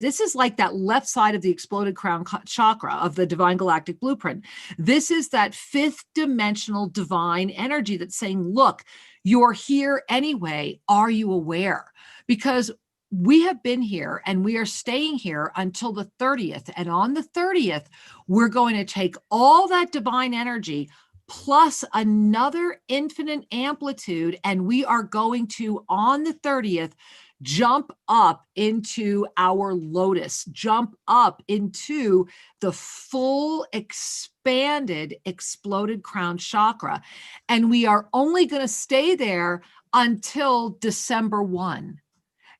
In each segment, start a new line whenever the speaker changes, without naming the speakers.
This is like that left side of the exploded crown chakra of the divine galactic blueprint. This is that fifth dimensional divine energy that's saying, look, you're here anyway. Are you aware? Because we have been here and we are staying here until the 30th. And on the 30th, we're going to take all that divine energy plus another infinite amplitude. And we are going to, on the 30th, jump up into our Lotus, jump up into the full expanded, exploded crown chakra. And we are only going to stay there until December 1.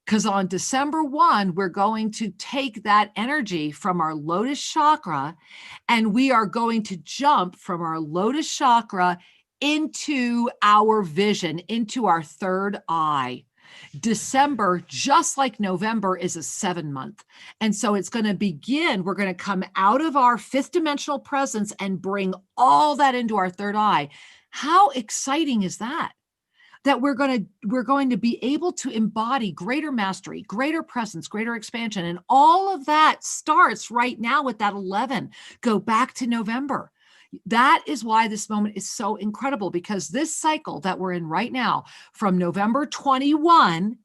Because on December 1, we're going to take that energy from our Lotus chakra, and we are going to jump from our Lotus chakra into our vision, into our third eye. December, just like November, is a 7-month. And so it's going to begin, we're going to come out of our fifth dimensional presence and bring all that into our third eye. How exciting is that? That we're going to be able to embody greater mastery, greater presence, greater expansion. And all of that starts right now with that 11. Go back to November. That is why this moment is so incredible, because this cycle that we're in right now, from November 21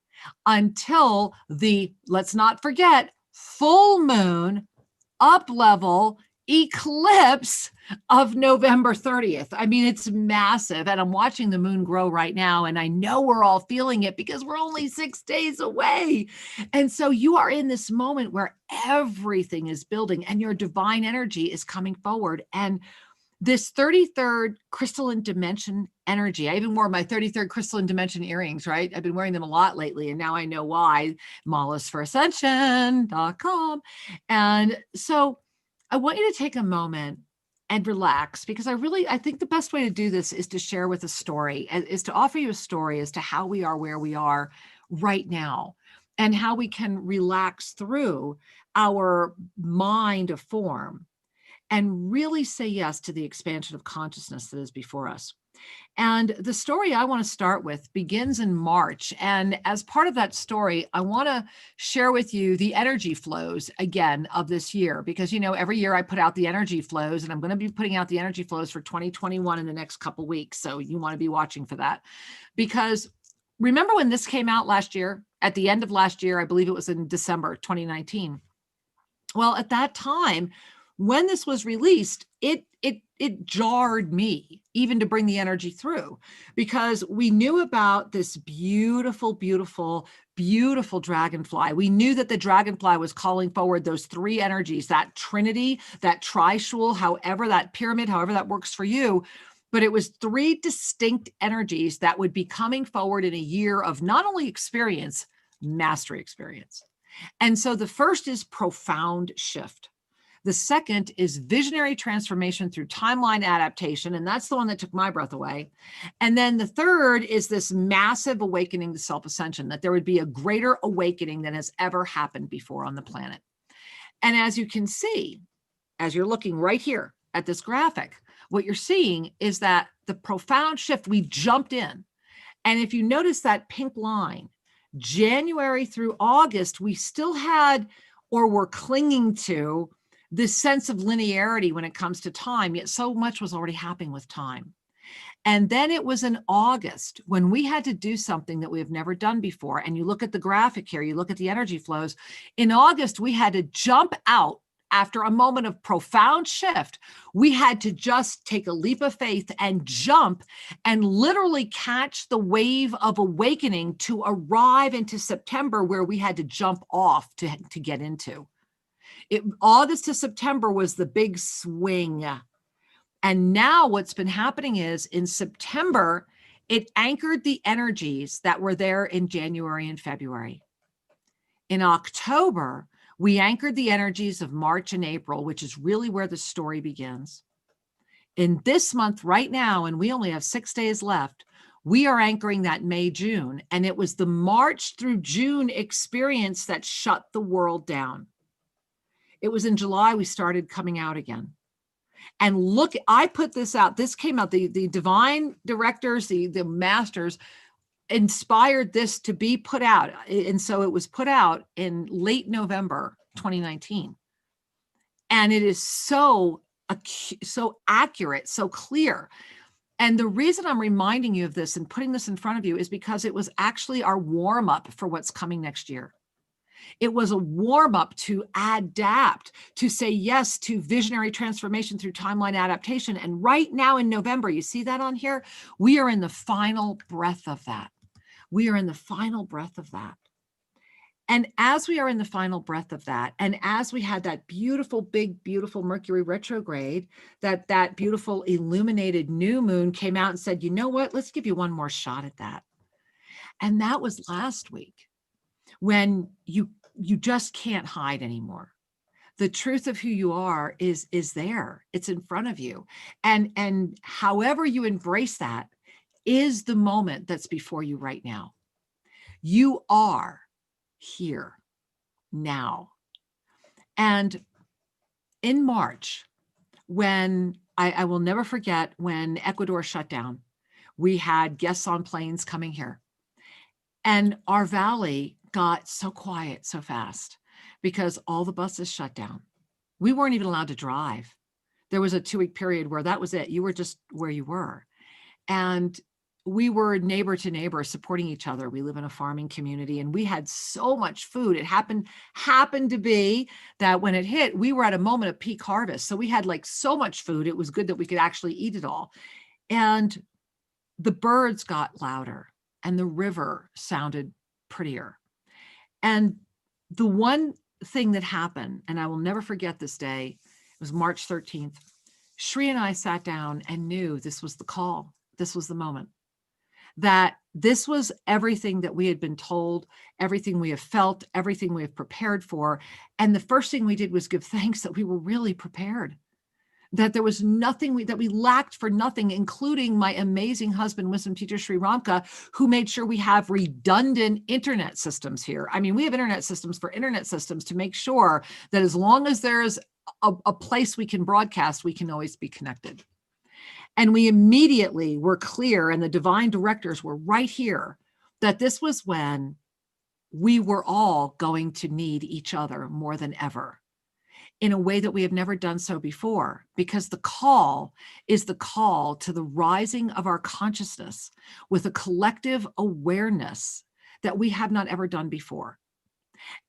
until the, let's not forget, full moon up level eclipse of November 30th. I mean, it's massive. And I'm watching the moon grow right now. And I know we're all feeling it because we're only 6 days away. And so you are in this moment where everything is building and your divine energy is coming forward. And this 33rd crystalline dimension energy, I even wore my 33rd crystalline dimension earrings, right? I've been wearing them a lot lately. And now I know why. MallisForAscension.com. And so I want you to take a moment and relax, because I think the best way to do this is to share with a story, is to offer you a story as to how we are where we are right now and how we can relax through our mind of form and really say yes to the expansion of consciousness that is before us. And the story I want to start with begins in March. And as part of that story, I want to share with you the energy flows again of this year, because, you know, every year I put out the energy flows, and I'm going to be putting out the energy flows for 2021 in the next couple of weeks. So you want to be watching for that, because remember when this came out last year, at the end of last year, I believe it was in December 2019. Well, at that time, when this was released, it jarred me even to bring the energy through, because we knew about this beautiful, beautiful, beautiful dragonfly. We knew that the dragonfly was calling forward those 3 energies, that trinity, that trishul, however that pyramid, however that works for you. But it was 3 distinct energies that would be coming forward in a year of not only experience, mastery experience. And so the first is profound shift. The second is visionary transformation through timeline adaptation. And that's the one that took my breath away. And then the third is this massive awakening to self-ascension, that there would be a greater awakening than has ever happened before on the planet. And as you can see, as you're looking right here at this graphic, what you're seeing is that the profound shift, we jumped in. And if you notice that pink line, January through August, we still had, or were clinging to, this sense of linearity when it comes to time, yet so much was already happening with time. And then it was in August when we had to do something that we have never done before. And you look at the graphic here, you look at the energy flows. In August, we had to jump out after a moment of profound shift. We had to just take a leap of faith and jump and literally catch the wave of awakening to arrive into September, where we had to jump off to get into. August to September was the big swing. And now what's been happening is in September, it anchored the energies that were there in January and February. In October, we anchored the energies of March and April, which is really where the story begins. In this month right now, and we only have 6 days left, we are anchoring that May, June. And it was the March through June experience that shut the world down. It was in July we started coming out again. And look, I put this out. This came out, the divine directors, the masters inspired this to be put out. And so it was put out in late November 2019. And it is so accurate, so clear. And the reason I'm reminding you of this and putting this in front of you is because it was actually our warm up for what's coming next year. It was a warm up to adapt, to say yes to visionary transformation through timeline adaptation. And right now in November, you see that on here? We are in the final breath of that. We are in the final breath of that. And as we are in the final breath of that, and as we had that beautiful, big, beautiful Mercury retrograde, that beautiful illuminated new moon came out and said, you know what, let's give you one more shot at that. And that was last week, when you just can't hide anymore. The truth of who you are is there. It's in front of you. And however you embrace that is the moment that's before you right now. You are here now. And in March, when I will never forget when Ecuador shut down, we had guests on planes coming here. And our valley got so quiet so fast because all the buses shut down. We weren't even allowed to drive. There was a 2-week period where that was it. You were just where you were. And we were neighbor to neighbor supporting each other. We live in a farming community and we had so much food. It happened to be that when it hit, we were at a moment of peak harvest. So we had like so much food. It was good that we could actually eat it all. And the birds got louder and the river sounded prettier. And the one thing that happened, and I will never forget this day, it was March 13th. Shri and I sat down and knew this was the call. This was the moment. That this was everything that we had been told, everything we have felt, everything we have prepared for. And the first thing we did was give thanks that we were really prepared, that there was nothing that we lacked for nothing, including my amazing husband, wisdom teacher, Sri Ramka, who made sure we have redundant internet systems here. I mean, we have internet systems for internet systems to make sure that as long as there's a place we can broadcast, we can always be connected. And we immediately were clear, and the divine directors were right here, that this was when we were all going to need each other more than ever in a way that we have never done so before, because the call is the call to the rising of our consciousness with a collective awareness that we have not ever done before.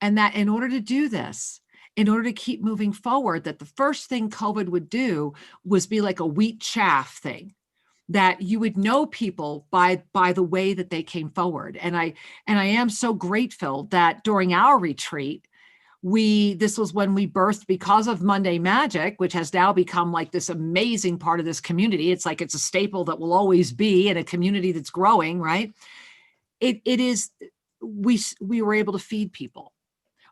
And that in order to do this, in order to keep moving forward, that the first thing COVID would do was be like a wheat chaff thing, that you would know people by the way that they came forward. And I am so grateful that during our retreat, this was when we birthed, because of Monday Magic, which has now become like this amazing part of this community. It's like it's a staple that will always be in a community that's growing, right? We were able to feed people.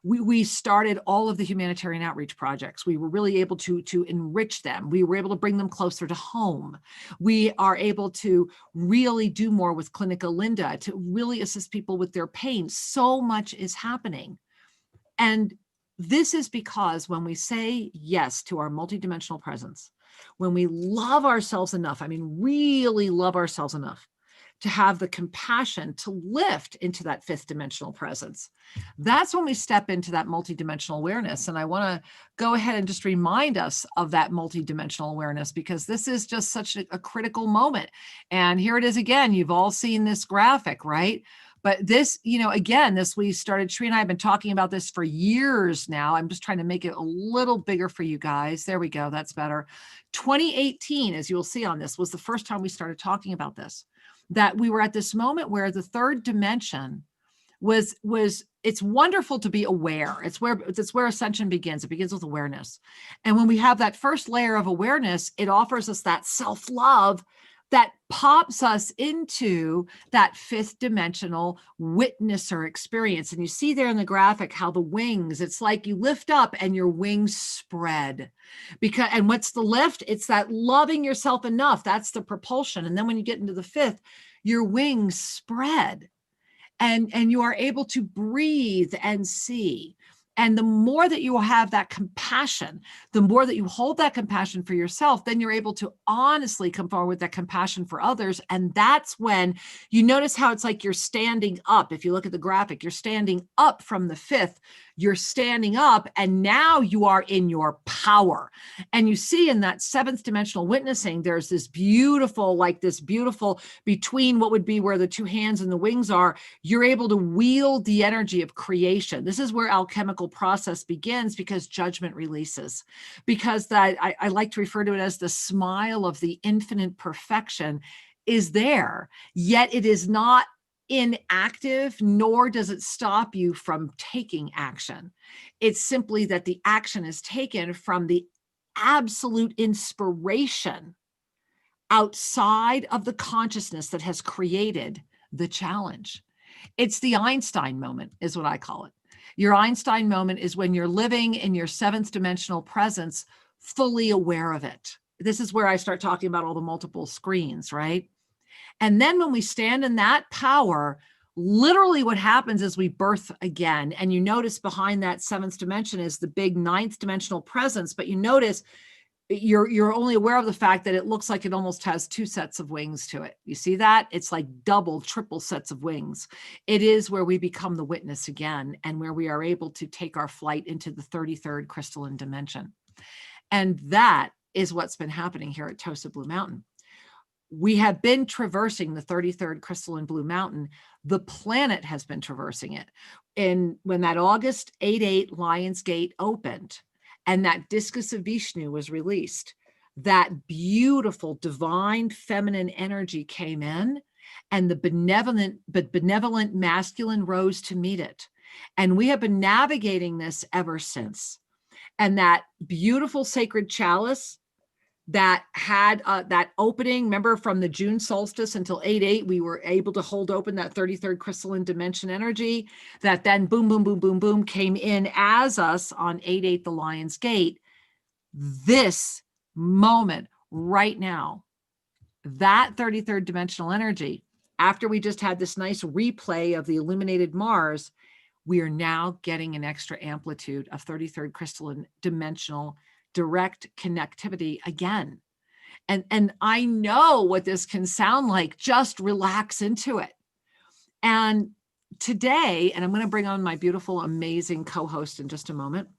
We started all of the humanitarian outreach projects. We were really able to enrich them. We were able to bring them closer to home. We are able to really do more with Clinica Linda to really assist people with their pain. So much is happening. And this is because when we say yes to our multidimensional presence, when we love ourselves enough, I mean, really love ourselves enough to have the compassion to lift into that 5th dimensional presence, that's when we step into that multidimensional awareness. And I want to go ahead and just remind us of that multidimensional awareness, because this is just such a critical moment. And here it is again. You've all seen this graphic, right? But this, again, we started, Shri and I have been talking about this for years now. I'm just trying to make it a little bigger for you guys. There we go. That's better. 2018, as you will see on this, was the first time we started talking about this, that we were at this moment where the 3rd dimension was it's wonderful to be aware. It's where ascension begins. It begins with awareness. And when we have that first layer of awareness, it offers us that self-love that pops us into that 5th dimensional witnesser experience. And you see there in the graphic how the wings, it's like you lift up and your wings spread. And what's the lift? It's that loving yourself enough. That's the propulsion. And then when you get into the 5th, your wings spread and you are able to breathe and see. And the more that you will have that compassion, the more that you hold that compassion for yourself, then you're able to honestly come forward with that compassion for others. And that's when you notice how it's like you're standing up. If you look at the graphic, you're standing up from the 5th, you're standing up, and now you are in your power. And you see in that 7th dimensional witnessing, there's this beautiful, between what would be where the 2 hands and the wings are, you're able to wield the energy of creation. This is where alchemical process begins, because judgment releases. Because that I like to refer to it as the smile of the infinite perfection is there, yet it is not inactive, nor does it stop you from taking action. It's simply that the action is taken from the absolute inspiration outside of the consciousness that has created the challenge. It's the Einstein moment, is what I call it. Your Einstein moment is when you're living in your 7th dimensional presence, fully aware of it. This is where I start talking about all the multiple screens, right? And then when we stand in that power, literally what happens is we birth again. And you notice behind that 7th dimension is the big 9th dimensional presence, but you notice you're only aware of the fact that it looks like it almost has 2 sets of wings to it. You see that? It's like double, triple sets of wings. It is where we become the witness again, and where we are able to take our flight into the 33rd crystalline dimension. And that is what's been happening here at TOSA Blue Mountain. We have been traversing the 33rd crystalline Blue Mountain. The planet has been traversing it. And when that August 8/8 Lion's Gate opened, and that discus of Vishnu was released, that beautiful divine feminine energy came in, and the benevolent masculine rose to meet it. And we have been navigating this ever since. And that beautiful sacred chalice that had that opening, remember, from the June solstice until 8/8, we were able to hold open that 33rd crystalline dimension energy that then boom, boom, boom, boom, boom came in as us on 8/8, the Lion's Gate. This moment right now, that 33rd dimensional energy, after we just had this nice replay of the illuminated Mars, we are now getting an extra amplitude of 33rd crystalline dimensional direct connectivity again. And I know what this can sound like. Just relax into it. And today, and I'm going to bring on my beautiful, amazing co-host in just a moment.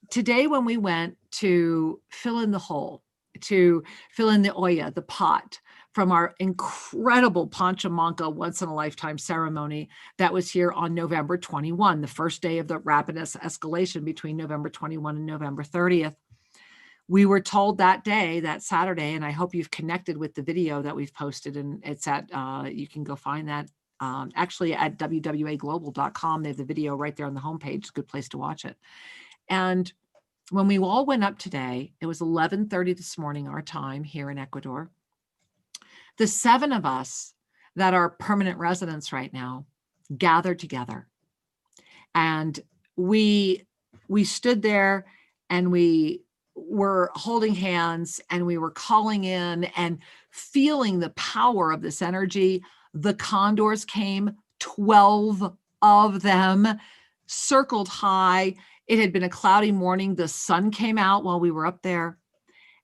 Today, when we went to fill in the hole, to fill in the Oya, the pot, from our incredible Panchamanka once-in-a-lifetime ceremony that was here on November 21, the first day of the rapid escalation between November 21 and November 30th. We were told that day, that Saturday, and I hope you've connected with the video that we've posted, and it's at, you can go find that actually at wwaglobal.com. They have the video right there on the homepage. It's a good place to watch it. And when we all went up today, it was 11:30 this morning, our time here in Ecuador. The 7 of us that are permanent residents right now gathered together. And we stood there and we were holding hands and we were calling in and feeling the power of this energy. The condors came, 12 of them, circled high. It had been a cloudy morning. The sun came out while we were up there,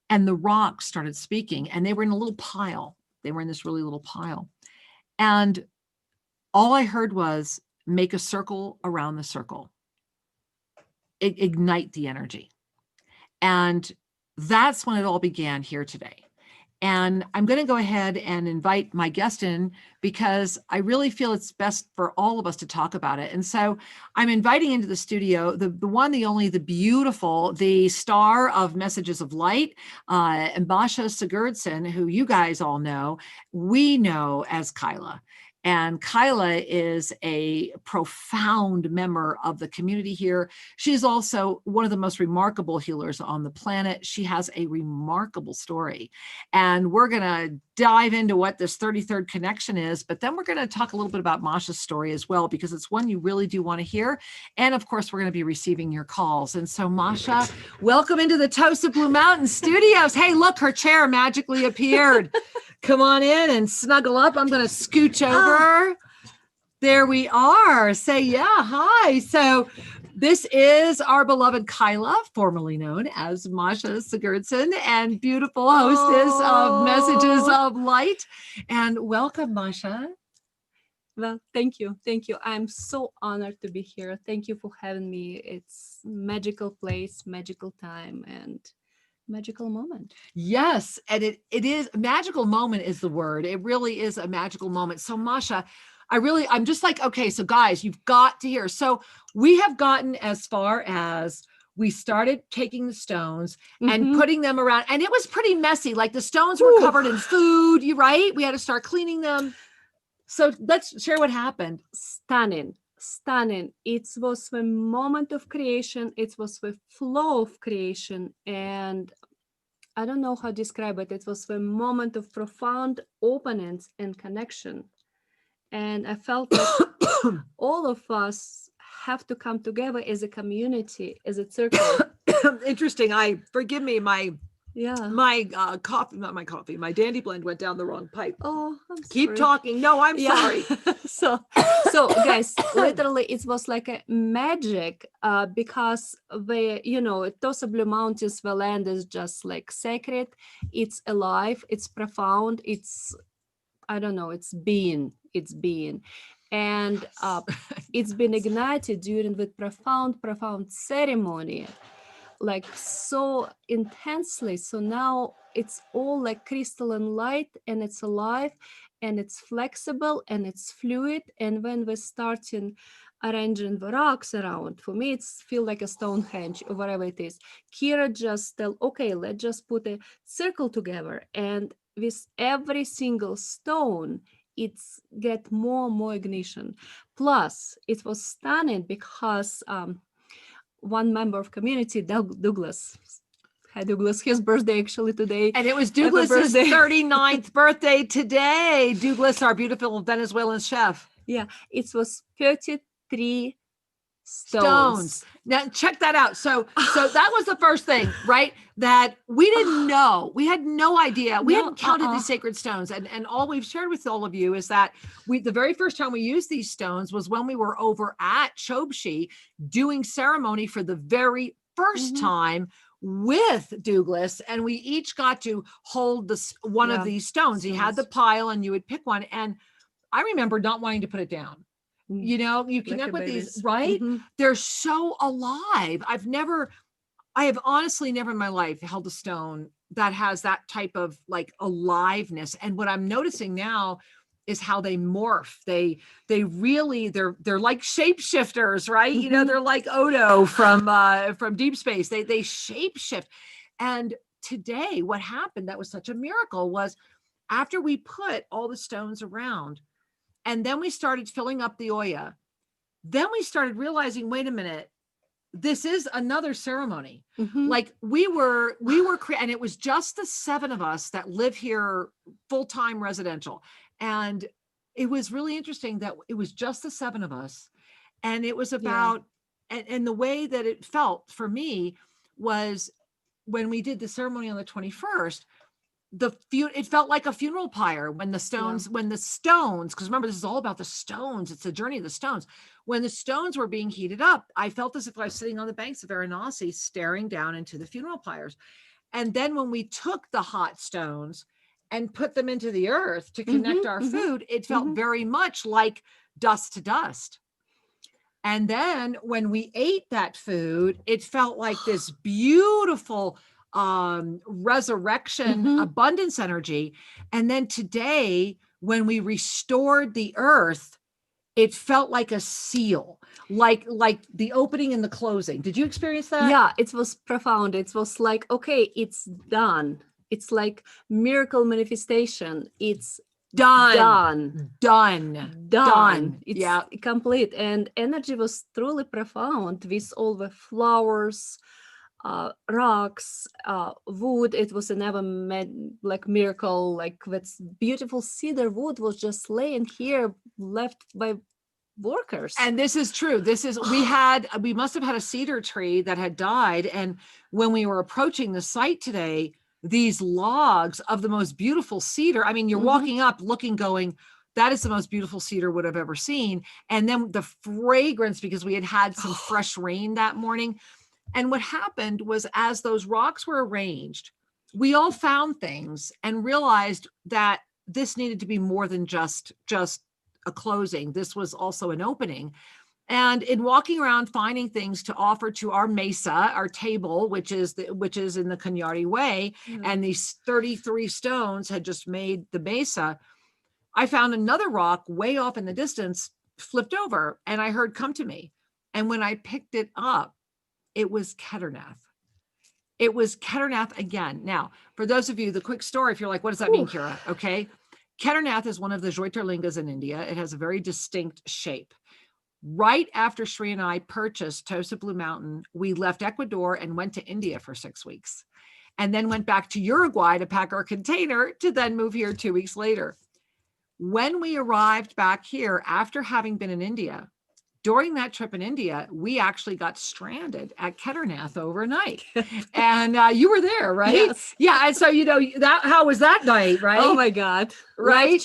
and the rocks started speaking, and they were in a little pile. They were in this really little pile. And all I heard was, make a circle around the circle. Ignite the energy. And that's when it all began here today. And I'm going to go ahead and invite my guest in, because I really feel it's best for all of us to talk about it. And so I'm inviting into the studio the one, the only, the beautiful, the star of Messages of Light, Masha Sigurdson, who you guys all know, we know as Kyla. And Kyla is a profound member of the community here. She's also one of the most remarkable healers on the planet. She has a remarkable story. And we're going to dive into what this 33rd connection is, but then we're going to talk a little bit about Masha's story as well, because it's one you really do want to hear. And of course, we're going to be receiving your calls. And so Masha, welcome into the TOSA Blue Mountain studios. Hey, look, her chair magically appeared. Come on in and snuggle up. I'm going to scooch over. There we are. Say, yeah, hi. So This is our beloved Kyla, formerly known as Masha Sigurdson, and beautiful hostess of Messages of Light. And welcome, Masha.
Well, thank you. Thank you. I'm so honored to be here. Thank you for having me. It's magical place, magical time, and magical moment.
Yes, and it is magical moment is the word. It really is a magical moment. So Masha, I'm just like, okay, so guys, you've got to hear. So we have gotten as far as we started taking the stones and putting them around, and it was pretty messy. Like the stones were covered in food, you right? We had to start cleaning them. So let's share what happened.
Stunning. It was the moment of creation. It was the flow of creation. And I don't know how to describe it. It was the moment of profound openness and connection. And I felt that all of us have to come together as a community, as a circle.
Interesting. Forgive me, my coffee, not my coffee, my dandy blend went down the wrong pipe.
Oh, I'm
Keep
sorry.
talking. No, I'm sorry.
so guys, literally it was like a magic because TOSA Blue Mountains, the land is just like sacred. It's alive, it's profound, it's, I don't know, it's being. And it's been ignited during the profound ceremony, like so intensely. So now it's all like crystalline light, and it's alive, and it's flexible, and it's fluid. And when we're starting arranging the rocks around, for me it's feel like a Stonehenge or whatever it is. Kira just tell, okay, let's just put a circle together, and with every single stone it's get more and more ignition. Plus it was stunning because one member of community, Douglas. Hi, Douglas. His birthday actually today.
And it was Douglas's 39th birthday today. Douglas, our beautiful Venezuelan chef.
Yeah, it was 33 stones.
Now check that out. So that was the first thing, right? That we didn't know. We had no idea. We hadn't counted these sacred stones. And all we've shared with all of you is that the very first time we used these stones was when we were over at Chobshi doing ceremony for the very first time with Douglas, and we each got to hold one of these stones. He had the pile and you would pick one. And I remember not wanting to put it down. You know, you connect with these, right? They're so alive. I have honestly never in my life held a stone that has that type of like aliveness. And what I'm noticing now is how they morph. They're like shapeshifters, right? You know, they're like Odo from Deep Space. They shapeshift. And today what happened that was such a miracle was after we put all the stones around, and then we started filling up the Oya. Then we started realizing, wait a minute, this is another ceremony. Like we were, and it was just the 7 of us that live here full-time residential. And it was really interesting that it was just the 7 of us. And it was about, and the way that it felt for me was when we did the ceremony on the 21st, it felt like a funeral pyre when the stones, because remember, this is all about the stones. It's the journey of the stones. When the stones were being heated up, I felt as if I was sitting on the banks of Varanasi, staring down into the funeral pyres. And then when we took the hot stones and put them into the earth to connect our food, it felt very much like dust to dust. And then when we ate that food, it felt like this beautiful resurrection, abundance energy. And then today, when we restored the earth, it felt like a seal, like the opening and the closing. Did you experience that?
Yeah, it was profound. It was like, okay, it's done. It's like miracle manifestation. It's done. It's complete. And energy was truly profound with all the flowers, rocks, wood. It was another miracle, like that beautiful cedar wood was just laying here, left by workers.
And this is true. We must have had a cedar tree that had died. And when we were approaching the site today, these logs of the most beautiful cedar, I mean, you're walking up looking, going, that is the most beautiful cedar wood I've ever seen. And then the fragrance, because we had had some fresh rain that morning. And what happened was, as those rocks were arranged, we all found things and realized that this needed to be more than just a closing. This was also an opening. And in walking around finding things to offer to our mesa, our table, which is in the Cañari way, and these 33 stones had just made the mesa, I found another rock way off in the distance, flipped over, and I heard, "Come to me." And when I picked it up, it was Kedarnath. It was Kedarnath again. Now, for those of you, the quick story, if you're like, what does that mean, Kira? Okay. Kedarnath is one of the Jyotirlingas in India. It has a very distinct shape. Right after Shri and I purchased TOSA Blue Mountain, we left Ecuador and went to India for 6 weeks, and then went back to Uruguay to pack our container to then move here 2 weeks later. When we arrived back here after having been in India, during that trip in India, we actually got stranded at Kedarnath overnight. And you were there, right?
Yes.
Yeah. And so, how was that night, right?
Oh my God.
Right?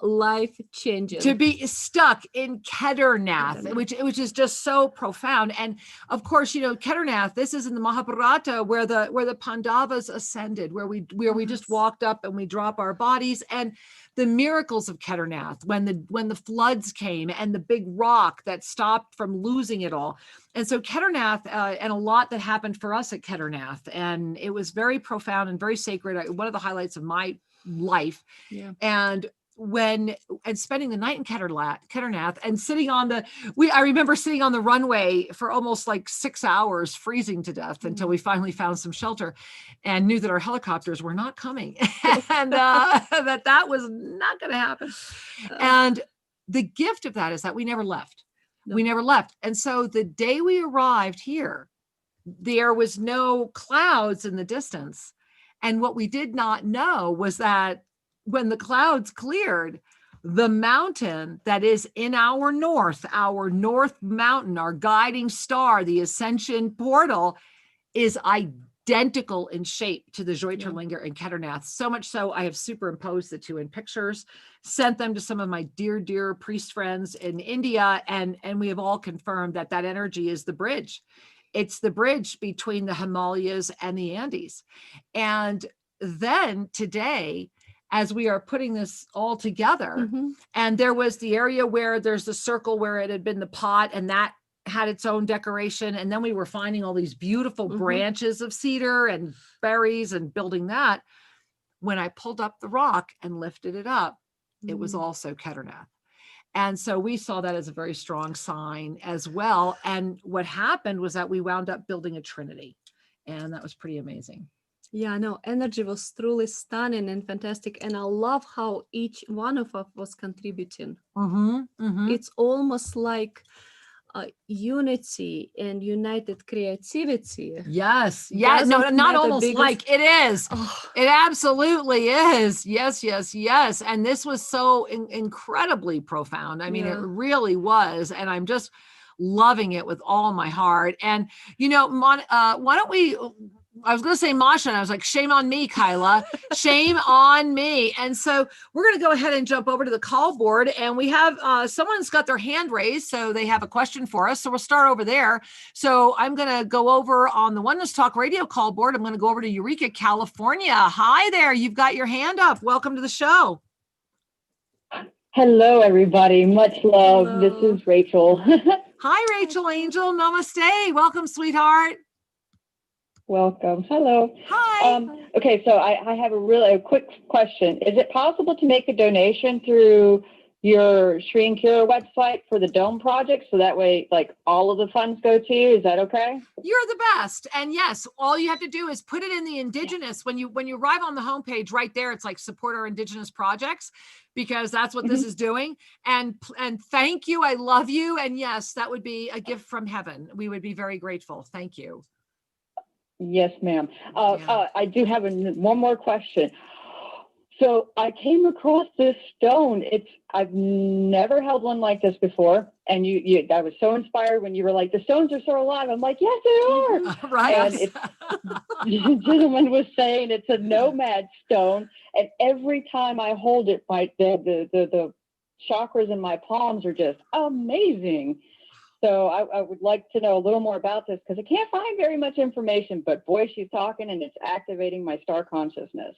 Life changing.
To be stuck in Kedarnath, which is just so profound. And of course, Kedarnath, this is in the Mahabharata where the Pandavas ascended, where we just walked up and we drop our bodies. And the miracles of Kedarnath, when the floods came and the big rock that stopped from losing it all. And so Kedarnath, and a lot that happened for us at Kedarnath, and it was very profound and very sacred. One of the highlights of my life.
Yeah.
And spending the night in Kedarnath and sitting on I remember sitting on the runway for almost like 6 hours, freezing to death until we finally found some shelter and knew that our helicopters were not coming and that was not going to happen. And the gift of that is that we never left. No. We never left. And so the day we arrived here, there was no clouds in the distance. And what we did not know was that when the clouds cleared, the mountain that is in our north mountain, our guiding star, the Ascension portal, is identical in shape to the Jyotirlinga in Kedarnath. So much so, I have superimposed the two in pictures, sent them to some of my dear priest friends in India, and we have all confirmed that energy is the bridge. It's the bridge between the Himalayas and the Andes. And then today, as we are putting this all together, and there was the area where there's the circle where it had been the pot, and that had its own decoration. And then we were finding all these beautiful branches of cedar and berries and building that. When I pulled up the rock and lifted it up, it was also Kedarnath. And so we saw that as a very strong sign as well. And what happened was that we wound up building a trinity, and that was pretty amazing.
Yeah, no, energy was truly stunning and fantastic. And I love how each one of us was contributing. It's almost like unity and united creativity.
Yes. Yeah. No, not almost like it is. It absolutely is. Yes. And this was so incredibly profound. I mean, it really was. And I'm just loving it with all my heart. And, why don't we, I was going to say Masha, and I was like, shame on me, Kyla, shame on me. And so we're going to go ahead and jump over to the call board, and we have someone's got their hand raised, so they have a question for us. So we'll start over there. So I'm going to go over on the Oneness Talk radio call board. I'm going to go over to Eureka, California. Hi there. You've got your hand up. Welcome to the show.
Hello, everybody. Much love.
Hello.
This is Rachel.
Hi, Rachel Angel. Namaste. Welcome, sweetheart.
Welcome. Hello.
Hi.
Okay, so I have a quick question. Is it possible to make a donation through your Shri and Kira website for the Dome project? So that way, like, all of the funds go to you. Is that okay?
You're the best. And yes, all you have to do is put it in the Indigenous. When you arrive on the homepage right there, it's like support our Indigenous projects, because that's what this is doing. And thank you. I love you. And yes, that would be a gift from heaven. We would be very grateful. Thank you.
Yes, ma'am. I do have one more question. So I came across this stone. I've never held one like this before. And I was so inspired when you were like, the stones are so alive. I'm like, yes, they are.
Right.
And the gentleman was saying it's a nomad stone. And every time I hold it, the chakras in my palms are just amazing. So I would like to know a little more about this because I can't find very much information, but boy, she's talking and it's activating my star consciousness.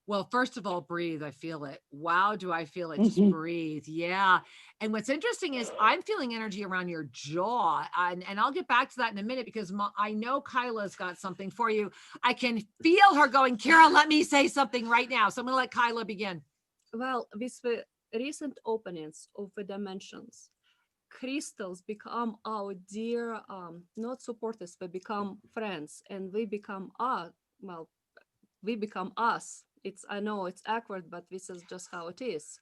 Well, first of all, breathe. I feel it. Wow, do I feel it? Just breathe. Yeah. And what's interesting is I'm feeling energy around your jaw. And I'll get back to that in a minute because I know Kyla's got something for you. I can feel her going, Kira, let me say something right now. So I'm going to let Kyla begin.
Well, with the recent openings of the dimensions, crystals become our dear, not supporters, but become friends, and we become we become us. I know it's awkward, but this is just how it is,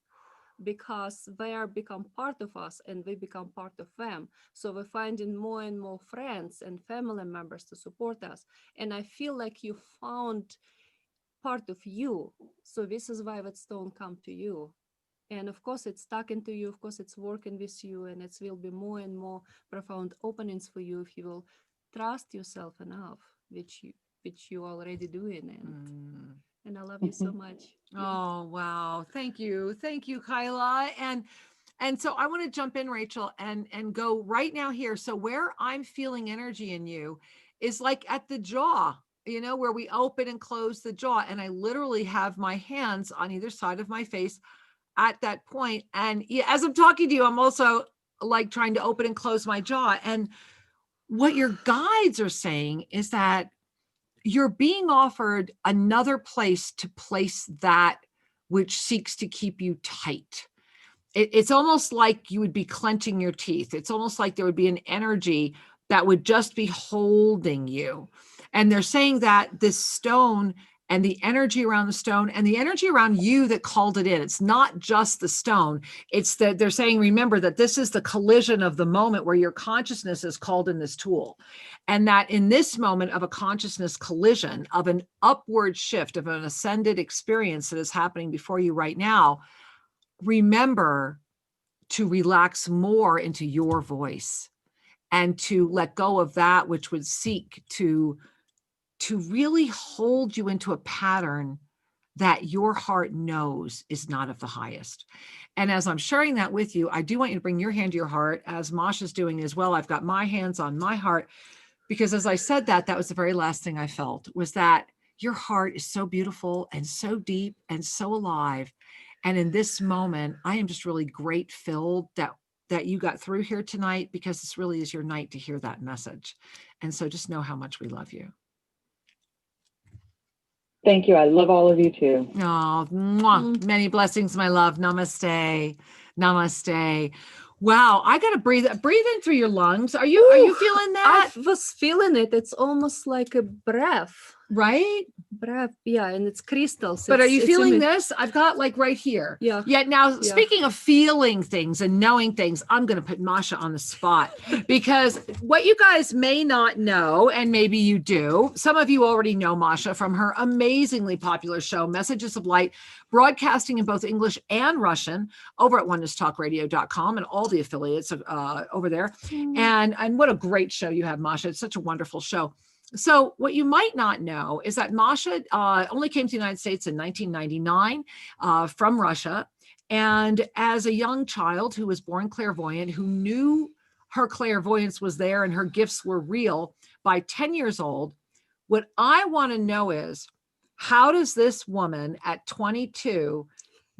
because they are become part of us and we become part of them. So we're finding more and more friends and family members to support us. And I feel like you found part of you. So this is why that stone come to you. And of course, it's talking to you. Of course, it's working with you, and it will be more and more profound openings for you if you will trust yourself enough, which you already doing. And I love you so much.
Oh, wow. Thank you. Thank you, Kyla. And so I want to jump in, Rachel, and go right now here. So where I'm feeling energy in you is like at the jaw, where we open and close the jaw. And I literally have my hands on either side of my face at that point. And as I'm talking to you, I'm also like trying to open and close my jaw. And what your guides are saying is that you're being offered another place to place that which seeks to keep you tight. It's almost like you would be clenching your teeth. It's almost like there would be an energy that would just be holding you. And they're saying that this stone and the energy around the stone and the energy around you that called it in, it's not just the stone. It's that they're saying, remember that this is the collision of the moment where your consciousness is called in this tool. And that in this moment of a consciousness collision, of an upward shift, of an ascended experience that is happening before you right now, remember to relax more into your voice and to let go of that which would seek to really hold you into a pattern that your heart knows is not of the highest. And as I'm sharing that with you, I do want you to bring your hand to your heart, as Masha's doing as well. I've got my hands on my heart, because as I said that was the very last thing I felt, was that your heart is so beautiful and so deep and so alive. And in this moment, I am just really grateful that you got through here tonight, because this really is your night to hear that message. And so just know how much we love you.
Thank you. I love all of you too.
Oh, many blessings, my love. Namaste. Namaste. Wow. I got to breathe in through your lungs. Are you feeling that?
I was feeling it. It's almost like a breath.
Right?
Breath. Yeah. And it's crystals.
But are you feeling this? I've got like right here.
Yeah.
Yeah. Now, speaking of feeling things and knowing things, I'm going to put Masha on the spot, because what you guys may not know, and maybe you do, some of you already know Masha from her amazingly popular show, Messages of Light, broadcasting in both English and Russian over at onenesstalkradio.com and all the affiliates over there. And what a great show you have, Masha. It's such a wonderful show. So what you might not know is that Masha only came to the United States in 1999 from Russia. And as a young child who was born clairvoyant, who knew her clairvoyance was there and her gifts were real, by 10 years old, what I want to know is, how does this woman at 22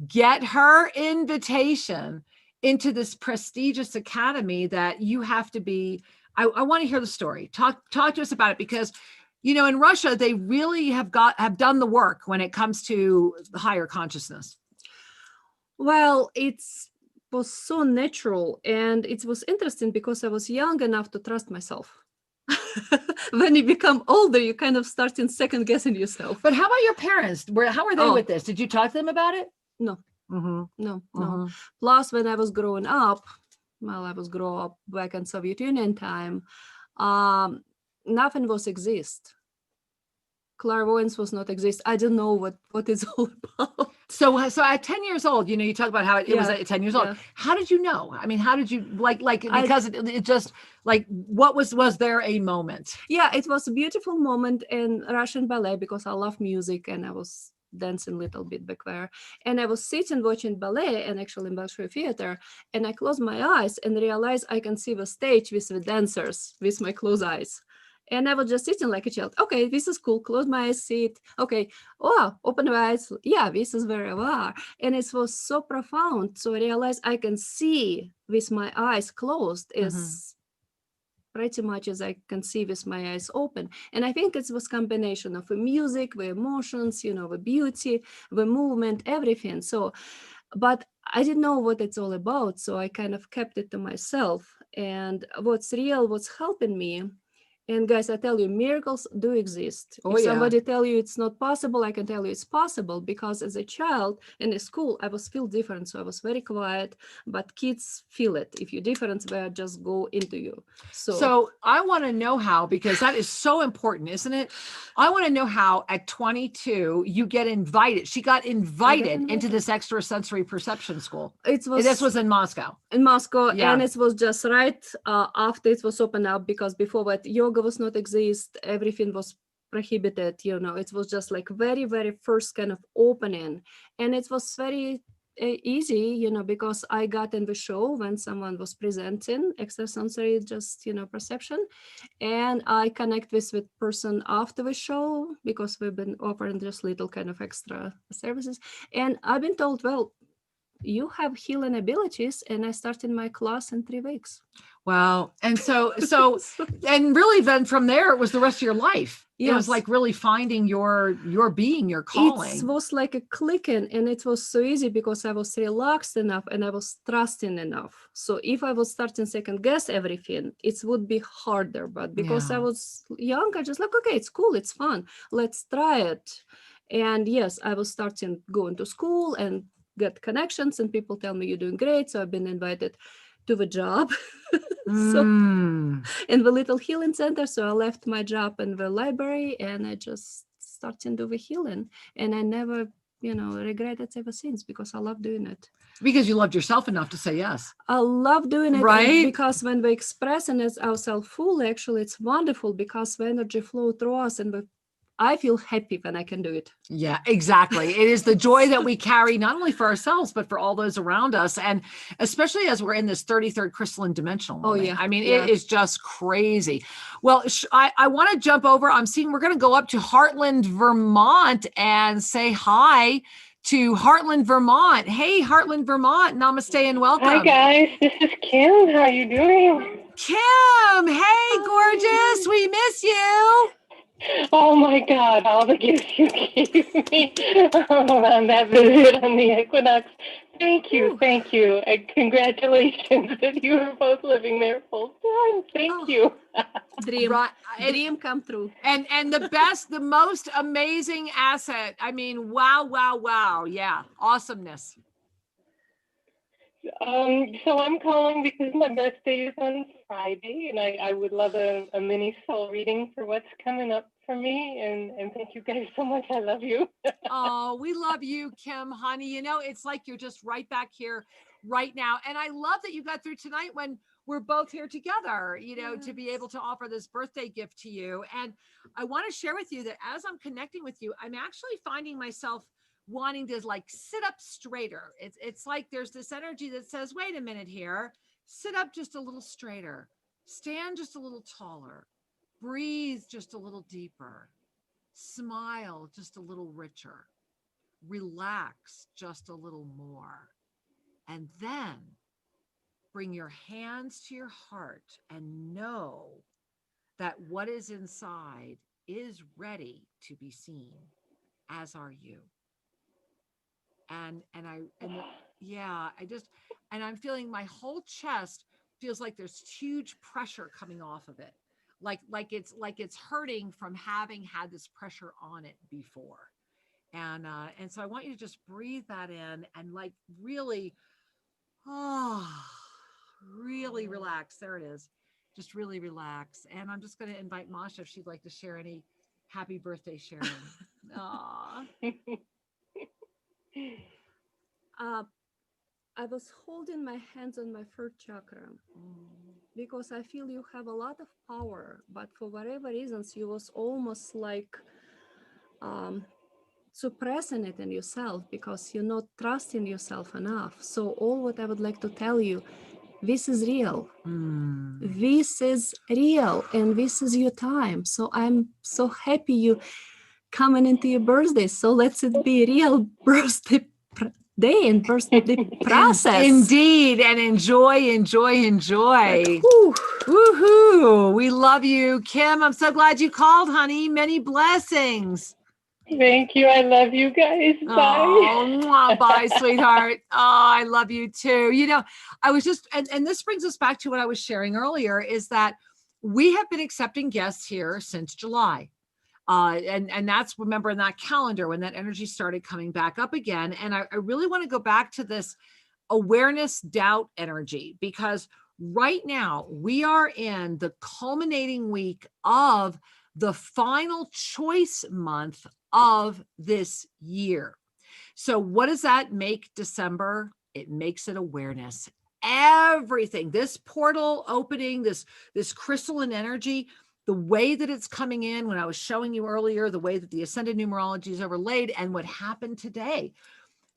get her invitation into this prestigious academy that you have to be? I want to hear the story. Talk to us about it, because, in Russia, they really have done the work when it comes to the higher consciousness.
Well, it was so natural, and it was interesting because I was young enough to trust myself. When you become older, you kind of start in second guessing yourself.
But how about your parents? How were they with this? Did you talk to them about it?
No. No. Plus, when I was growing up, I was growing up back in Soviet Union time, nothing was exist. Clairvoyance was not exist. I don't know what it's all about.
So at 10 years old, you talk about how it was at 10 years old. How did you know? I mean, how did you because it just like, what was there a moment?
Yeah, it was a beautiful moment in Russian ballet, because I love music and I was dancing a little bit back there. And I was sitting watching ballet and actually in Bolshoi Theater, and I closed my eyes and realized I can see the stage with the dancers with my closed eyes. And I was just sitting like a child. Okay, this is cool. Close my eyes, sit. Okay. Oh, open my eyes. Yeah, this is where I are. And it was so profound. So I realized I can see with my eyes closed is pretty much as I can see with my eyes open. And I think it was combination of the music, the emotions, the beauty, the movement, everything. So, but I didn't know what it's all about. So I kind of kept it to myself. And what's real, what's helping me. And guys, I tell you, miracles do exist.
Oh,
if
yeah.
somebody tell you it's not possible, I can tell you it's possible, because as a child in a school, I was feel different. So I was very quiet, but kids feel it. If you're different, they just go into you.
So I want to know how, because that is so important, isn't it? I want to know how at 22 you get invited. She got invited into this extrasensory perception school. This was in Moscow.
In Moscow,
Yeah.
and it was just right after it was opened up, because before that yoga was not exist, everything was prohibited. It was just like very, very first kind of opening, and it was very easy, because I got in the show when someone was presenting extrasensory just perception, and I connect with person after the show, because we've been offering just little kind of extra services, and I've been told, well, you have healing abilities, and I started my class in 3 weeks.
Wow. And so and really then from there it was the rest of your life. Yes. It was like really finding your being, your calling.
It was like a clicking, and it was so easy because I was relaxed enough and I was trusting enough. So if I was starting second guess everything, it would be harder. But because I was young, I just like, okay, it's cool, it's fun, let's try it. And yes, I was starting going to school and get connections, and people tell me you're doing great. So I've been invited to the job in the little healing center. So I left my job in the library and I just started to do the healing, and I never regret it ever since, because I love doing it.
Because you loved yourself enough to say yes.
I love doing it,
right?
Because when we express ourselves fully, actually it's wonderful, because the energy flow through us, and I feel happy when I can do it.
Yeah, exactly. It is the joy that we carry, not only for ourselves, but for all those around us. And especially as we're in this 33rd crystalline dimensional moment.
Oh, yeah.
I mean, it is just crazy. Well, I want to jump over. I'm seeing we're going to go up to Heartland, Vermont and say hi to Heartland, Vermont. Hey, Heartland, Vermont. Namaste and welcome.
Hi, guys. This is Kim. How are you doing?
Kim. Hey, gorgeous. We miss you.
Oh my God, all the gifts you gave me on that visit on the equinox. Thank you, thank you. And congratulations that you were both living there full time. Thank you.
Dream come true.
And the best, the most amazing asset. I mean, wow, wow, wow. Yeah, awesomeness.
So I'm calling because my birthday is on Friday, and I would love a mini soul reading for what's coming up for me. And thank you guys so much. I love you.
Oh, we love you, Kim, honey. It's like you're just right back here right now. And I love that you got through tonight when we're both here together, to be able to offer this birthday gift to you. And I want to share with you that as I'm connecting with you, I'm actually finding myself wanting to like sit up straighter. It's like there's this energy that says, wait a minute here, sit up just a little straighter, stand just a little taller, breathe just a little deeper, smile just a little richer, relax just a little more, and then bring your hands to your heart and know that what is inside is ready to be seen, as are you. And I'm feeling my whole chest feels like there's huge pressure coming off of it. Like it's hurting from having had this pressure on it before. And so I want you to just breathe that in and like really relax. There it is. Just really relax. And I'm just going to invite Masha if she'd like to share any happy birthday sharing. Aww.
I was holding my hands on my third chakra because I feel you have a lot of power, but for whatever reasons, you was almost like suppressing it in yourself because you're not trusting yourself enough. So all what I would like to tell you, this is real. This is real, and this is your time. So I'm so happy you coming into your birthday. So let's it be a real birthday day and birthday process.
Indeed, and enjoy.
Whew.
Woohoo! We love you, Kim. I'm so glad you called, honey. Many blessings.
Thank you. I love you guys. Bye.
Oh, mwah, bye, sweetheart. Oh, I love you too. You know, I was just, and this brings us back to what I was sharing earlier, is that we have been accepting guests here since July. And that's, remember, in that calendar when that energy started coming back up again. And I really want to go back to this awareness doubt energy, because right now we are in the culminating week of the final choice month of this year. So what does that make December? It makes it awareness. Everything, this portal opening, this crystalline energy, the way that it's coming in, when I was showing you earlier, the way that the ascended numerology is overlaid, and what happened today.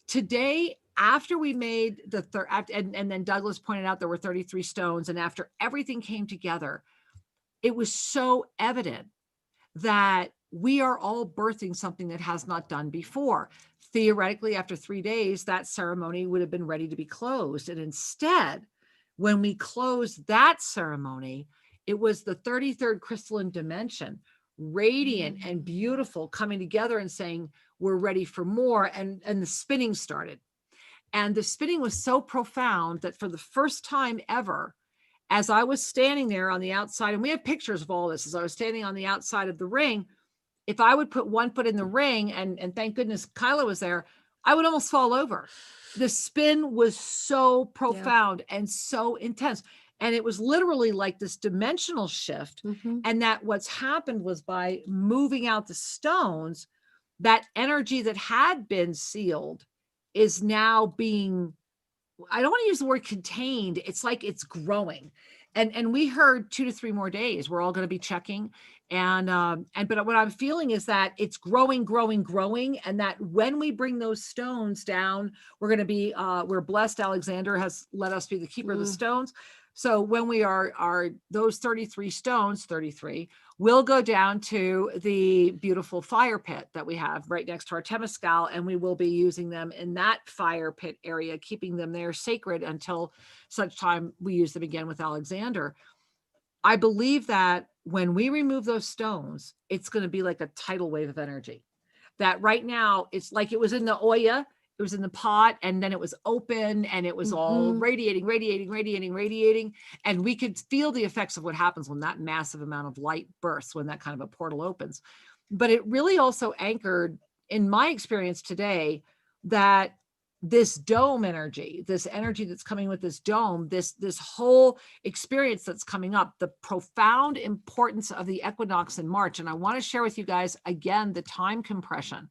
Today, after we made the third, and then Douglas pointed out there were 33 stones, and after everything came together, it was so evident that we are all birthing something that has not done before. Theoretically, after 3 days, that ceremony would have been ready to be closed. And instead, when we closed that ceremony, it was the 33rd crystalline dimension, radiant and beautiful, coming together and saying, we're ready for more. And the spinning started. And the spinning was so profound that for the first time ever, as I was standing there on the outside, and we have pictures of all this, as I was standing on the outside of the ring, if I would put one foot in the ring, and thank goodness Kyla was there, I would almost fall over. The spin was so profound and so intense. And it was literally like this dimensional shift. And that what's happened was, by moving out the stones, that energy that had been sealed is now being, I don't want to use the word contained. It's like it's growing. And we heard 2 to 3 more days. We're all going to be checking. But what I'm feeling is that it's growing. And that when we bring those stones down, we're going to be, we're blessed. Alexander has let us be the keeper of the stones. So when we are those 33 stones, 33, will go down to the beautiful fire pit that we have right next to our Temescal, and we will be using them in that fire pit area, keeping them there sacred until such time we use them again with Alexander. I believe that when we remove those stones, it's going to be like a tidal wave of energy. That right now, it's like it was in the Oya, it was in the pot, and then it was open, and it was all radiating. And we could feel the effects of what happens when that massive amount of light bursts, when that kind of a portal opens. But it really also anchored, in my experience today, that this dome energy, this energy that's coming with this dome, this whole experience that's coming up, the profound importance of the equinox in March. And I want to share with you guys again the time compression,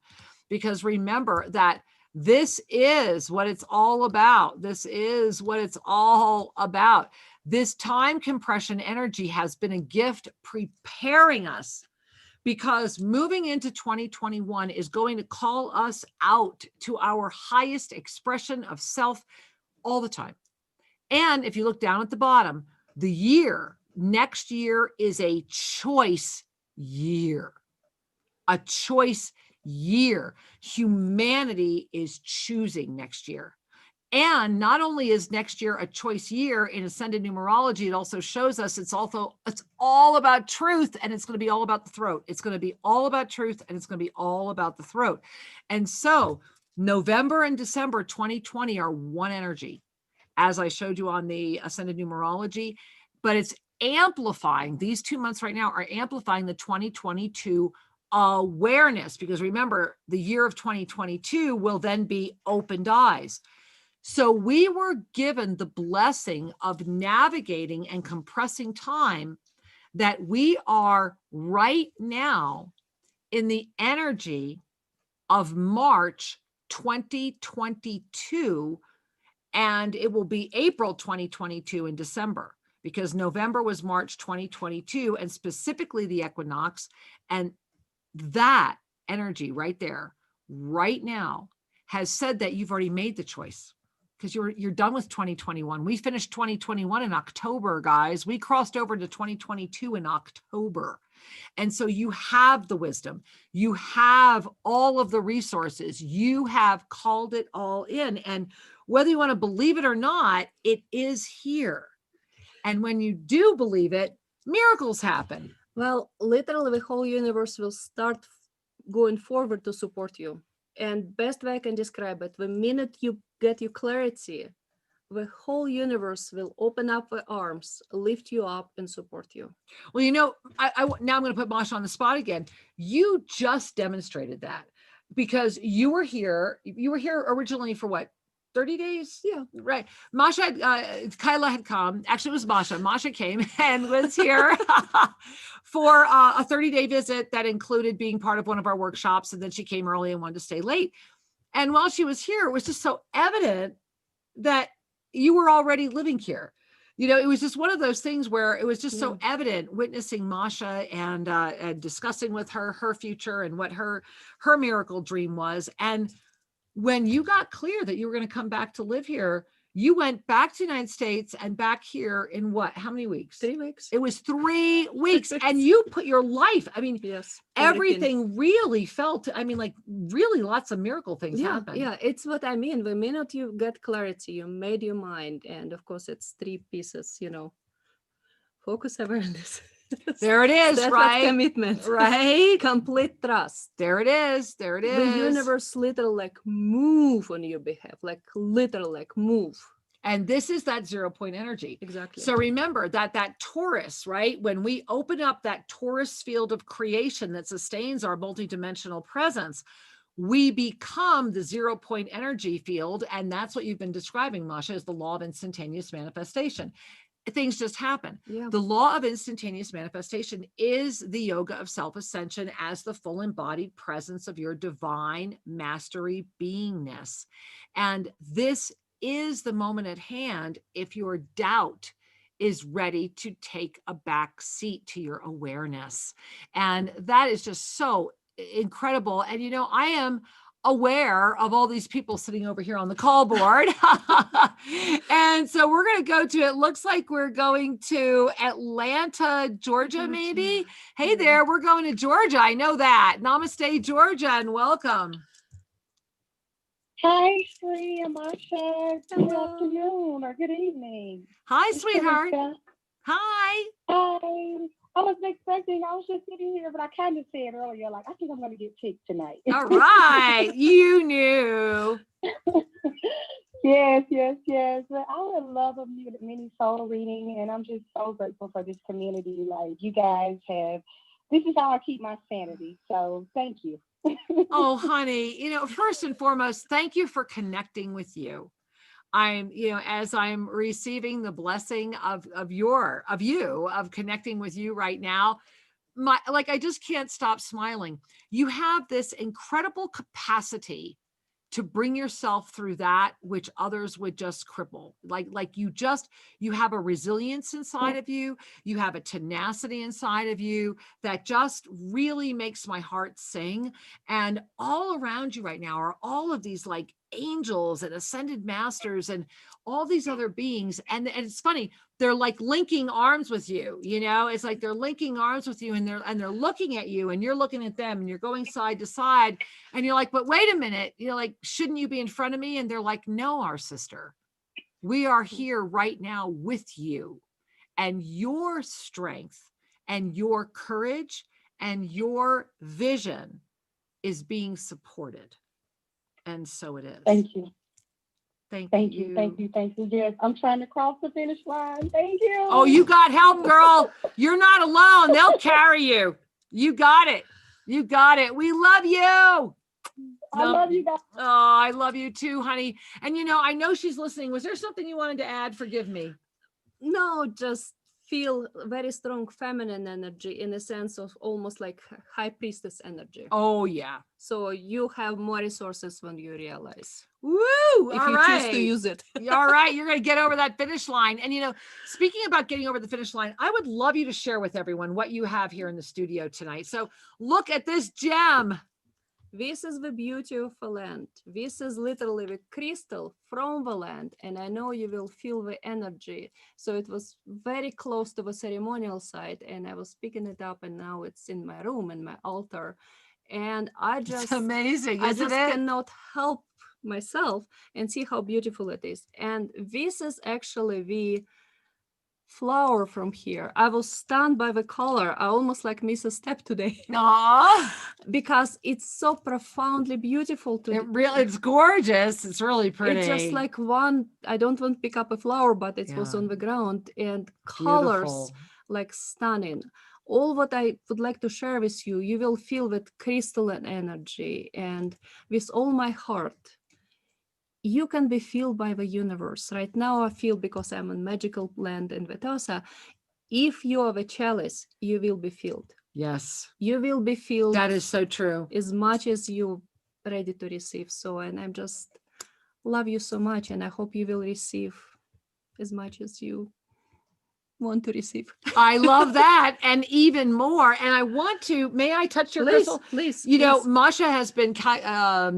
because remember that this is what it's all about. This is what it's all about. This time compression energy has been a gift preparing us, because moving into 2021 is going to call us out to our highest expression of self all the time. And if you look down at the bottom, the year, next year, is a choice year. A choice year. Humanity is choosing next year. And not only is next year a choice year in ascended numerology, it also shows us it's all about truth, and it's going to be all about the throat. It's going to be all about truth, and it's going to be all about the throat. And so November and December 2020 are one energy, as I showed you on the ascended numerology, but it's amplifying. These 2 months right now are amplifying the 2022 awareness, because remember, the year of 2022 will then be opened eyes. So we were given the blessing of navigating and compressing time, that we are right now in the energy of March 2022, and it will be April 2022 in December, because November was March 2022, and specifically the equinox, and that energy right there right now has said that you've already made the choice, because you're done with 2021. We finished 2021 in October, guys. We crossed over to 2022 in October. And so you have the wisdom, you have all of the resources, you have called it all in. And whether you want to believe it or not, it is here. And when you do believe it, miracles happen.
Well, literally the whole universe will start going forward to support you. And best way I can describe it, the minute you get your clarity, the whole universe will open up the arms, lift you up, and support you.
Well, you know, now I'm going to put Masha on the spot again. You just demonstrated that, because you were here originally for what? 30 days?
Yeah.
Right. Masha, Kyla had come. Actually, it was Masha. Masha came and was here for a 30-day visit that included being part of one of our workshops. And then she came early and wanted to stay late. And while she was here, it was just so evident that you were already living here. You know, it was just one of those things where it was just so evident, witnessing Masha and discussing with her future and what her miracle dream was. And when you got clear that you were going to come back to live here, you went back to the United States and back here in what? How many weeks?
3 weeks.
It was 3 weeks. And you put your life, I mean,
Yes,
everything really felt, I mean, like really lots of miracle things happen.
Yeah, it's what I mean. The minute you get clarity, you made your mind. And of course, it's 3 pieces, you know, focus, awareness.
There it is,
That's
right?
Commitment,
Right?
Complete trust.
There it is. There it is.
The universe literally like move on your behalf, like literally like move.
And this is that 0 point energy.
Exactly.
So remember that Taurus, right? When we open up that Taurus field of creation that sustains our multidimensional presence, we become the 0 point energy field. And that's what you've been describing, Masha, is the law of instantaneous manifestation. Things just happen.
Yeah.
The law of instantaneous manifestation is the yoga of self-ascension as the full embodied presence of your divine mastery beingness. And this is the moment at hand if your doubt is ready to take a back seat to your awareness. And that is just so incredible. And, you know, I am aware of all these people sitting over here on the call board. And so we're going to go to, it looks like we're going to Atlanta, Georgia, maybe. Hey there, we're going to Georgia. I know that. Namaste, Georgia, and welcome.
Hi, Sri and Masha. Good afternoon or good evening.
Hi, sweetheart. Hi.
Hi. I wasn't expecting, I was just sitting here, but I kind of said earlier, like, I think I'm going to get picked tonight.
All right. You knew.
Yes. But I would love a mini soul reading, and I'm just so grateful for this community. Like, you guys have, this is how I keep my sanity. So thank you.
Oh, honey, you know, first and foremost, thank you for connecting with you. I'm, you know, as I'm receiving the blessing of connecting with you right now, I just can't stop smiling. You have this incredible capacity to bring yourself through that which others would just cripple. You have a resilience inside of you. You have a tenacity inside of you that just really makes my heart sing. And all around you right now are all of these like angels and ascended masters and all these other beings. And it's funny, they're like linking arms with you, you know, it's like they're linking arms with you and they're looking at you and you're looking at them and you're going side to side and you're like, but wait a minute, you know, like, shouldn't you be in front of me? And they're like, no, our sister, we are here right now with you, and your strength and your courage and your vision is being supported. And so it is.
Thank you.
Thank you.
Thank you. Yes, I'm trying to cross the finish line. Thank you.
Oh, you got help, girl. You're not alone. They'll carry you. You got it. You got it. We love you.
I love you guys.
Oh, I love you too, honey. And, you know, I know she's listening. Was there something you wanted to add? Forgive me.
No, just feel very strong feminine energy in the sense of almost like high priestess energy.
Oh, yeah.
So you have more resources when you realize.
Woo!
If
All
you
right.
choose to use it.
All right. You're going to get over that finish line. And, you know, speaking about getting over the finish line, I would love you to share with everyone what you have here in the studio tonight. So look at this gem.
This is the beauty of the land. This is literally the crystal from the land. And I know you will feel the energy. So it was very close to the ceremonial site, and I was picking it up, and now it's in my room, in my altar. And I
It's
just,
amazing,
I
isn't
just
it?
cannot help myself and see how beautiful it is. And this is actually the flower from here. I was stunned by the color. I almost like miss a step today
Aww.
because it's so profoundly beautiful to
It's gorgeous. It's really pretty.
it's just like one, I don't want to pick up a flower, but it was
Yeah.
on the ground, and colors
Beautiful.
like stunning. All what I would like to share with you, you will feel with crystalline energy, and with all my heart, you can be filled by the universe. Right now I feel, because I'm in magical land in the TOSA, if you are the chalice, you will be filled.
Yes.
You will be filled.
That is so true.
As much as you ready to receive. So, and I'm just love you so much, and I hope you will receive as much as you want to receive.
I love that, and even more. And I want to, may I touch your crystal?
Please.
You know, Masha has been, Kyla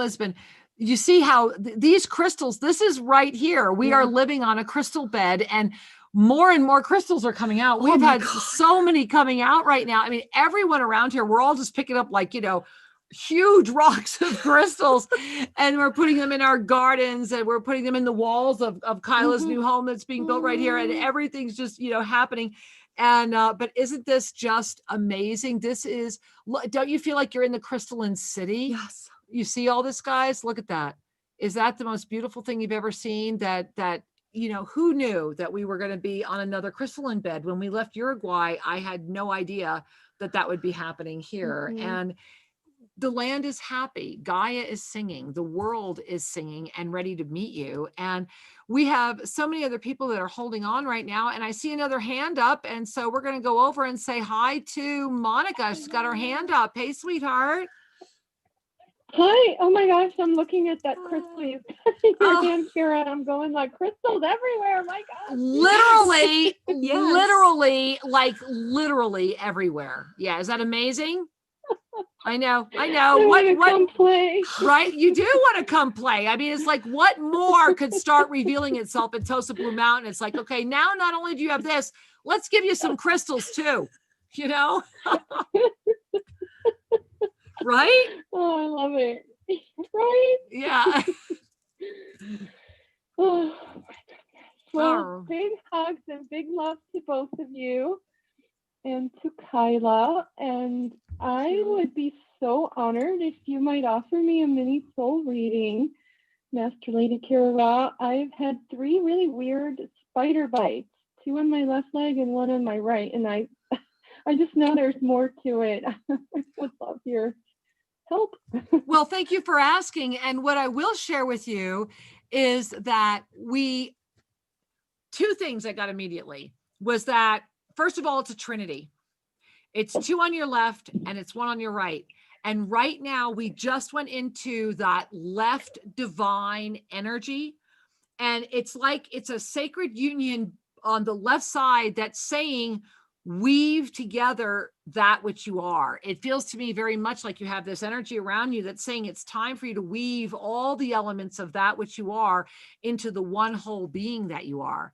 has been, you see how these crystals, this is right here. We are living on a crystal bed, and more crystals are coming out. We've had so many coming out right now. I mean, everyone around here, we're all just picking up, like, you know, huge rocks of crystals, and we're putting them in our gardens, and we're putting them in the walls of Kyla's new home that's being built right here, and everything's just, you know, happening. And but isn't this just amazing? This is, don't you feel like you're in the crystalline city?
Yes.
You see all this, guys? Look at that. Is that the most beautiful thing you've ever seen? That you know, who knew that we were going to be on another crystalline bed? When we left Uruguay, I had no idea that that would be happening here. And the land is happy. Gaia is singing. The world is singing and ready to meet you. And we have so many other people that are holding on right now. And I see another hand up. And so we're going to go over and say hi to Monica. She's got her hand up. Hey, sweetheart.
Hi. Oh my gosh, I'm looking at that crystal you your hand, Kira, and I'm going like crystals everywhere. My gosh.
Literally,
Yes.
literally everywhere. Yeah. Is that amazing? I know.
I
What
come play.
Right? You do want to come play. I mean, it's like, what more could start revealing itself at TOSA Blue Mountain? It's like, okay, now not only do you have this, let's give you some crystals too, you know? Right?
Oh, I love it. Right?
Yeah.
Oh my goodness. Well,
Oh.
big hugs and big love to both of you and to Kyla. And I would be so honored if you might offer me a mini soul reading, Master Lady Kira Ra. I've had 3 really weird spider bites, 2 on my left leg and 1 on my right. And I just know there's more to it. I would love your help.
Well, thank you for asking. And what I will share with you is that 2 things I got immediately was that, first of all, it's a trinity. It's 2 on your left and it's 1 on your right. And right now we just went into that left divine energy. And it's like, it's a sacred union on the left side that's saying, weave together that which you are. It feels to me very much like you have this energy around you that's saying it's time for you to weave all the elements of that which you are into the one whole being that you are.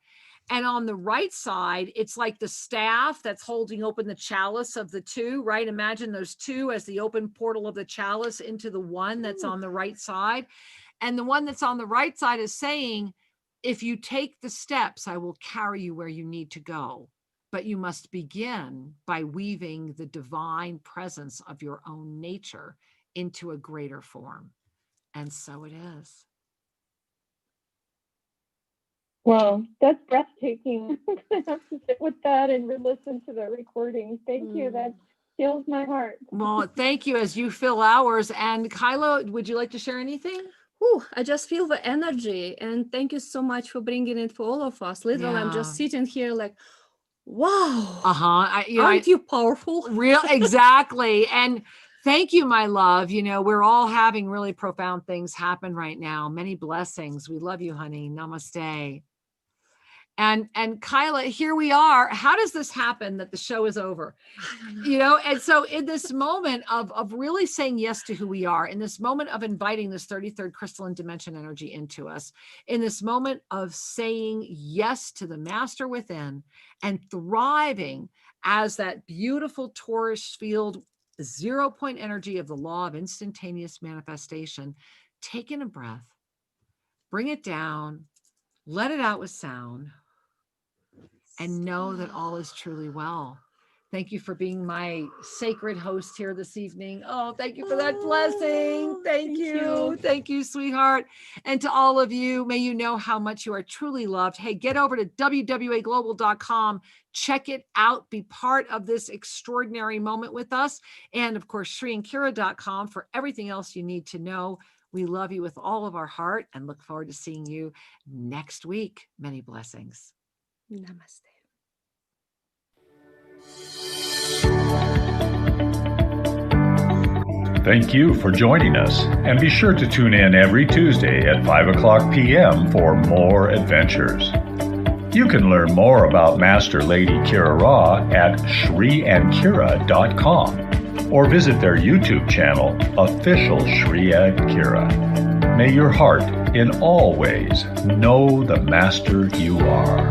And on the right side, it's like the staff that's holding open the chalice of the 2, right? Imagine those 2 as the open portal of the chalice into the one that's on the right side. And the one that's on the right side is saying, if you take the steps, I will carry you where you need to go. But you must begin by weaving the divine presence of your own nature into a greater form. And so it is.
Wow, that's breathtaking. I'm going to have to sit with that and listen to the recording. Thank you. That fills my heart.
Well, thank you as you fill ours. And Kyla, would you like to share anything?
Ooh, I just feel the energy, and thank you so much for bringing it for all of us. Literally, I'm just sitting here like, wow. Aren't you powerful?
Real, exactly. And thank you, my love. You know, we're all having really profound things happen right now. Many blessings. We love you, honey. Namaste. And Kyla, here we are. How does this happen that the show is over? You know, and so in this moment of really saying yes to who we are, in this moment of inviting this 33rd crystalline dimension energy into us, in this moment of saying yes to the master within and thriving as that beautiful torus field, 0 point energy of the law of instantaneous manifestation, take in a breath, bring it down, let it out with sound, and know that all is truly well. Thank you for being my sacred host here this evening. Oh, thank you for that blessing. Thank you. Thank you, sweetheart. And to all of you, may you know how much you are truly loved. Hey, get over to wwaglobal.com. Check it out. Be part of this extraordinary moment with us. And of course, ShriandKira.com for everything else you need to know. We love you with all of our heart and look forward to seeing you next week. Many blessings.
Namaste.
Thank you for joining us, and be sure to tune in every Tuesday at 5:00 p.m. for more adventures. You can learn more about Master Lady Kira Ra at ShriandKira.com or visit their YouTube channel, Official Shri and Kira. May your heart in all ways know the Master you are.